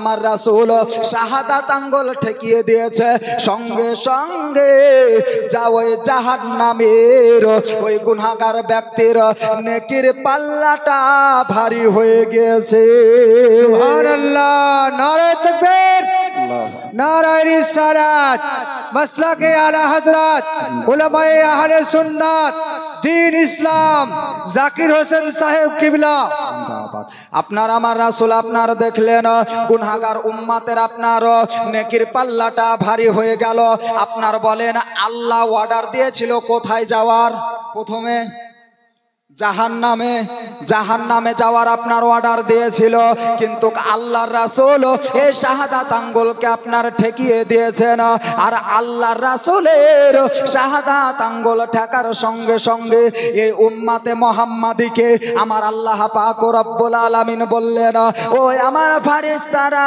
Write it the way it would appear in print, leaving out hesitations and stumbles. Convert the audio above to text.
আমার রাসূল শাহাদাত আঙ্গুল ঠেকিয়ে দিয়েছে, সঙ্গে সঙ্গে যা ওই জাহান্নামের ওই গুনাহগার ব্যক্তির নেকির পাল্লাটা ভারী হয়ে গিয়েছে। সুবহানাল্লাহ, নারায়ে তাকবীর, নারায়ে রিসালাত, মাসলাকে আলা হযরত উলামায়ে আহলে সুন্নাত দ্বীন ইসলাম জাকির হোসেন সাহেব কিবলা। আপনার আমার রাসূল আপনার দেখলেন গুনাহগার উম্মতের আপনার নেকির পাল্লাটা ভারী হয়ে গেল। আপনার বলেন আল্লাহ অর্ডার দিয়েছিল কোথায় যাওয়ার? প্রথমে জাহান্নামে যাওয়ার আপনার অর্ডার দিয়েছিল, কিন্তু আল্লাহর রাসূল এই শাহাদাত আঙ্গুলকে আপনার ঠেকিয়ে দিয়েছেন। আর আল্লাহর রাসূলের শাহাদাত আঙ্গুল ঠেকার সঙ্গে সঙ্গে এই উম্মতে মুহাম্মাদিকে আমার আল্লাহ পাক রব্বুল আলামিন বললেন, ও আমার ফেরেশতারা